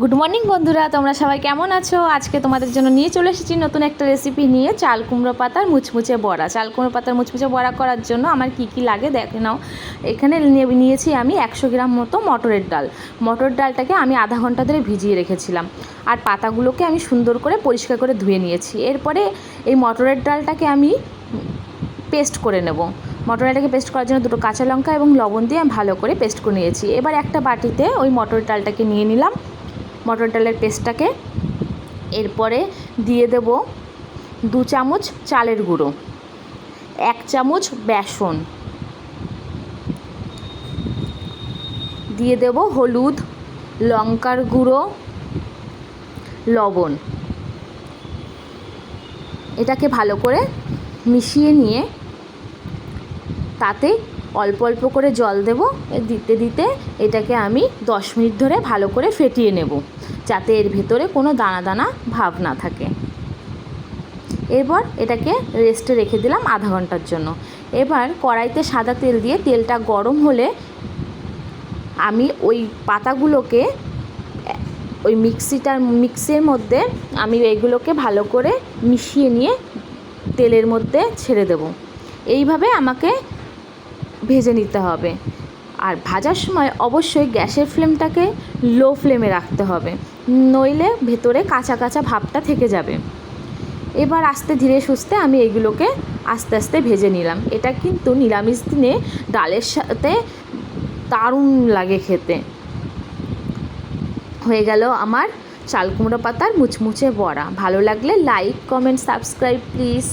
Good morning বন্ধুরা, তোমরা সবাই কেমন আছো? আজকে তোমাদের জন্য নিয়ে চলে এসেছি নতুন একটা রেসিপি নিয়ে, চাল কুমড়ো পাতার মুচমুচে বড়া। চাল কুমড়ো পাতার মুচমুচে বড়া করার জন্য আমার কি কি লাগে দেখে নাও। এখানে নিয়েছি আমি 100 গ্রাম মতো মটরের ডাল। মটর ডালটাকে আমি আধা ঘন্টা ধরে ভিজিয়ে রেখেছিলাম, আর পাতাগুলোকে আমি সুন্দর করে পরিষ্কার করে ধুয়ে নিয়েছি। এরপরে এই মটরের ডালটাকে আমি পেস্ট করে নেব। মটর ডালটাকে পেস্ট করার জন্য দুটো কাঁচা লঙ্কা এবং লবণ দিয়ে আমি ভালো করে পেস্ট করে নিয়েছি। এবার একটা বাটিতে ওই মটর ডালটাকে নিয়ে নিলাম, মটর ডালের পেস্টটাকে। এরপরে দিয়ে দেব 2 চামচ চালের গুঁড়ো, 1 চামচ বেসন, দিয়ে দেব হলুদ, লঙ্কার গুঁড়ো, লবণ। এটাকে ভালো করে মিশিয়ে নিয়ে তাতে অল্প অল্প করে জল দেব। দিতে দিতে এটাকে আমি 10 মিনিট ধরে ভালো করে ফেটিয়ে নেব, যাতে এর ভেতরে কোনো দানা দানা ভাব না থাকে। এরপর এটাকে রেস্টে রেখে দিলাম আধা ঘন্টার জন্য। এবার কড়াইতে সাদা তেল দিয়ে তেলটা গরম হলে আমি ওই পাতাগুলোকে ওই মিক্সির মধ্যে আমি এইগুলোকে ভালো করে মিশিয়ে নিয়ে তেলের মধ্যে ছেড়ে দেব। এইভাবে আমাকে ভেজে নিতে হবে। আর ভাজার সময় অবশ্যই গ্যাসের ফ্লেমটাকে লো ফ্লেমে রাখতে হবে, নইলে ভেতরে কাঁচা কাঁচা ভাবটা থেকে যাবে। এবার আস্তে ধীরে সুস্থে আমি এইগুলোকে আস্তে আস্তে ভেজে নিলাম। এটা কিন্তু নিরামিষ দিনে ডালের সাথে দারুণ লাগে খেতে। হয়ে গেল আমার চাল কুমড়ো পাতার মুচমুচে বড়া। ভালো লাগলে লাইক, কমেন্ট, সাবস্ক্রাইব প্লিজ।